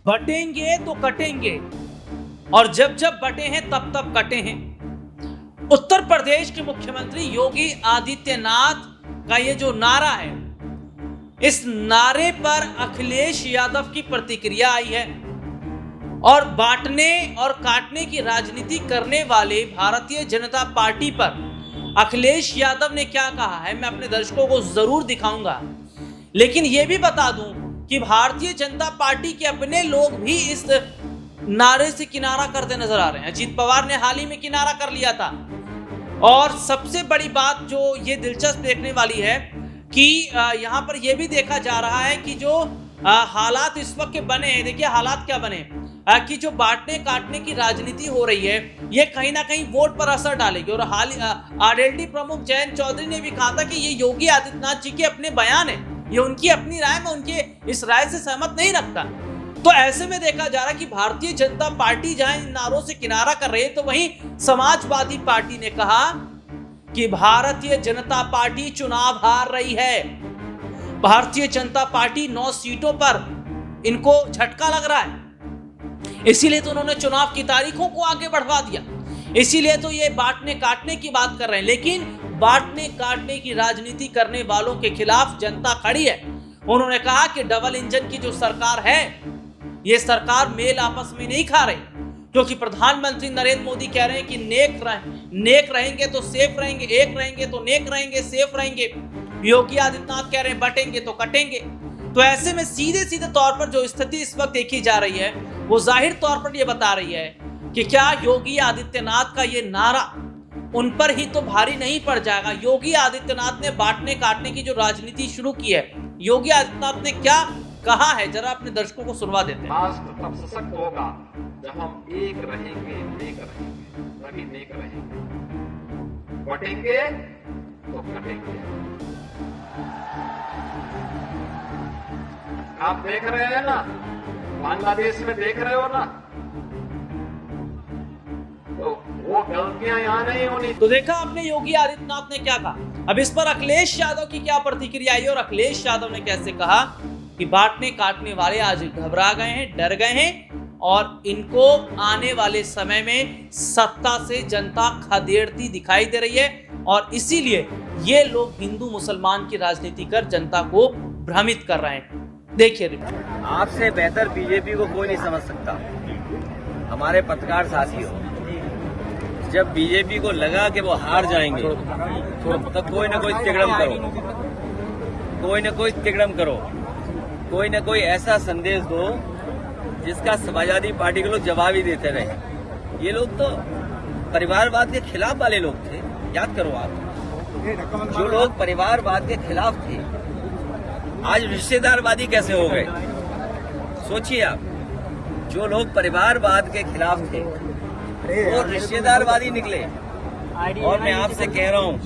बटेंगे तो कटेंगे, और जब जब बटे हैं तब तब कटे हैं। उत्तर प्रदेश के मुख्यमंत्री योगी आदित्यनाथ का ये जो नारा है, इस नारे पर अखिलेश यादव की प्रतिक्रिया आई है और बांटने और काटने की राजनीति करने वाले भारतीय जनता पार्टी पर अखिलेश यादव ने क्या कहा है मैं अपने दर्शकों को जरूर दिखाऊंगा। लेकिन यह भी बता दूं कि भारतीय जनता पार्टी के अपने लोग भी इस नारे से किनारा करते नजर आ रहे हैं। अजीत पवार ने हाल ही में किनारा कर लिया था। और सबसे बड़ी बात जो ये दिलचस्प देखने वाली है कि यहाँ पर यह भी देखा जा रहा है कि जो हालात इस वक्त के बने हैं, देखिए हालात क्या बने कि जो बांटने काटने की राजनीति हो रही है, ये कहीं ना कहीं वोट पर असर डालेगी। और हाल आरएलडी प्रमुख जयंत चौधरी ने भी कहा था कि ये योगी आदित्यनाथ जी के अपने बयान है, ये उनकी अपनी राय, में उनके इस राय से सहमत नहीं रखता। तो ऐसे में देखा जा रहा है कि भारतीय जनता पार्टी जहां इन नारों से किनारा कर रही है, तो वहीं समाजवादी पार्टी ने कहा कि भारतीय जनता पार्टी चुनाव हार रही है। भारतीय जनता पार्टी 9 सीटों पर इनको झटका लग रहा है, इसीलिए तो उन्होंने चुनाव की तारीखों को आगे बढ़वा दिया, इसीलिए तो ये बांटने काटने की बात कर रहे हैं। लेकिन बांटने काटने की राजनीति करने वालों के खिलाफ जनता खड़ी है। उन्होंने कहा कि डबल इंजन की जो सरकार है, ये सरकार मेल आपस में नहीं खा रही, क्योंकि प्रधानमंत्री नरेंद्र मोदी कह रहे हैं कि नेक रहेंगे तो सेफ रहेंगे, एक रहेंगे तो नेक रहेंगे, सेफ रहेंगे। योगी आदित्यनाथ कह रहे हैं बटेंगे तो कटेंगे। तो ऐसे में सीधे सीधे तौर पर जो स्थिति इस वक्त देखी जा रही है, वो जाहिर तौर पर यह बता रही है कि क्या योगी आदित्यनाथ का ये नारा उन पर ही तो भारी नहीं पड़ जाएगा। योगी आदित्यनाथ ने बांटने काटने की जो राजनीति शुरू की है, योगी आदित्यनाथ ने क्या कहा है, जरा अपने दर्शकों को सुनवा देते हैं। राष्ट्र तब सशक्त होगा जब हम एक रहेंगे, नेक रहेंगे, तभी नेक रहेंगे। बटेंगे तो कटेंगे। आप देख रहे हैं ना, बांग्लादेश में देख रहे हो ना, तो वो गलतियां यहां नहीं होनी। तो देखा आपने योगी आदित्यनाथ ने क्या कहा। अब इस पर अखिलेश यादव की क्या प्रतिक्रिया आई और अखिलेश यादव ने कैसे कहा कि बांटने काटने वाले आज घबरा गए हैं, डर गए हैं, और इनको आने वाले समय में सत्ता से जनता खदेड़ती दिखाई दे रही है, और इसीलिए ये लोग हिंदू मुसलमान की राजनीति कर जनता को भ्रमित कर रहे हैं। देखिए, आपसे बेहतर बीजेपी को कोई नहीं समझ सकता। हमारे पत्रकार साथियों, जब बीजेपी को लगा कि वो हार जाएंगे, तो कोई ना कोई तिगड़म करो, कोई ना कोई ऐसा संदेश दो जिसका समाजवादी पार्टी के लोग जवाब ही देते रहे। ये लोग तो परिवारवाद के खिलाफ वाले लोग थे, याद करो आप। जो लोग परिवारवाद के खिलाफ थे, आज रिश्तेदारवादी कैसे हो गए, सोचिए आप। जो लोग परिवारवाद के खिलाफ थे वो रिश्तेदारवादी निकले। और मैं आपसे कह रहा हूं,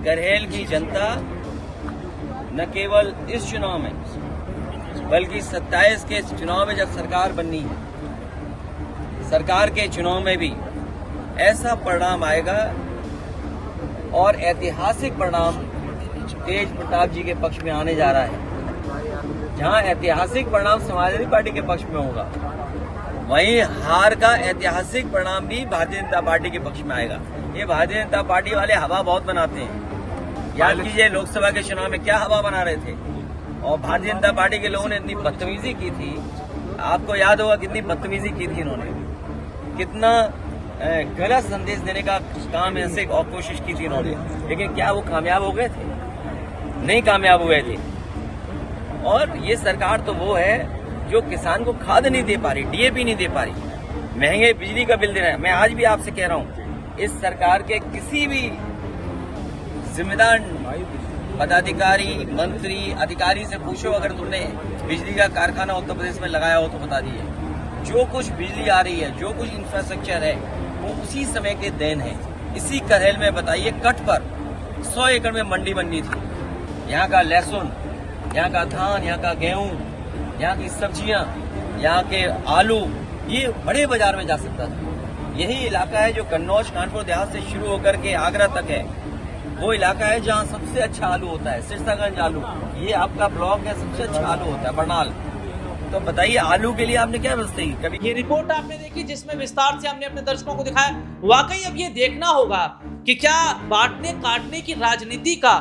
गरहेल की जनता न केवल इस चुनाव में बल्कि 27 के चुनाव में जब सरकार बननी है, सरकार के चुनाव में भी ऐसा परिणाम आएगा, और ऐतिहासिक परिणाम तेज प्रताप जी के पक्ष में आने जा रहा है। जहां ऐतिहासिक परिणाम समाजवादी पार्टी के पक्ष में होगा, वहीं हार का ऐतिहासिक परिणाम भी भारतीय जनता पार्टी के पक्ष में आएगा। ये भारतीय जनता पार्टी वाले हवा बहुत बनाते हैं। याद कीजिए लोकसभा के चुनाव में क्या हवा बना रहे थे, और भारतीय जनता पार्टी के लोगों ने इतनी बदतमीजी की थी। आपको याद होगा कितनी बदतमीजी की थी इन्होंने, कितना गलत संदेश देने का काम ऐसे और कोशिश की थी इन्होंने। लेकिन क्या वो कामयाब हो गए थे? नहीं कामयाब हुए थे। और ये सरकार तो वो है जो किसान को खाद नहीं दे पा रही, डीएपी नहीं दे पा रही, महंगे बिजली का बिल दे रहा है। मैं आज भी आपसे कह रहा हूं, इस सरकार के किसी भी जिम्मेदार पदाधिकारी, मंत्री, अधिकारी से पूछो, अगर तुमने बिजली का कारखाना उत्तर प्रदेश में लगाया हो तो बता दीजिए। जो कुछ बिजली आ रही है, जो कुछ इंफ्रास्ट्रक्चर है, वो उसी समय के देन है। इसी करहेल में बताइए, कट पर 100 एकड़ में मंडी बननी थी। यहाँ का लहसुन, यहाँ का धान, यहाँ का गेहूं, यहाँ की सब्जियां, यहाँ के आलू, ये बड़े बाजार में जा सकता था। यही इलाका है जो कन्नौज कानपुर देहात से शुरू होकर के आगरा तक है। वो इलाका है जहाँ सबसे अच्छा आलू होता है, सिरसागंज आलू। ये आपका ब्लॉक है, सबसे अच्छा आलू होता है, बरनाल। तो बताइए आलू के लिए आपने क्या व्यवस्था की कभी? ये रिपोर्ट आपने देखी जिसमें विस्तार से हमने अपने दर्शकों को दिखाया। वाकई अब ये देखना होगा कि क्या बांटने काटने की राजनीति का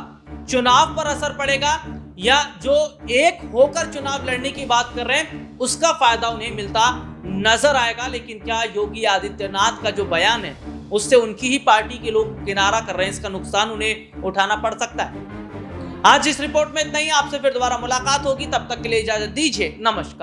चुनाव पर असर पड़ेगा, या जो एक होकर चुनाव लड़ने की बात कर रहे हैं उसका फायदा उन्हें मिलता नजर आएगा। लेकिन क्या योगी आदित्यनाथ का जो बयान है उससे उनकी ही पार्टी के लोग किनारा कर रहे हैं, इसका नुकसान उन्हें उठाना पड़ सकता है। आज इस रिपोर्ट में इतना ही। आपसे फिर दोबारा मुलाकात होगी, तब तक के लिए इजाजत दीजिए। नमस्कार।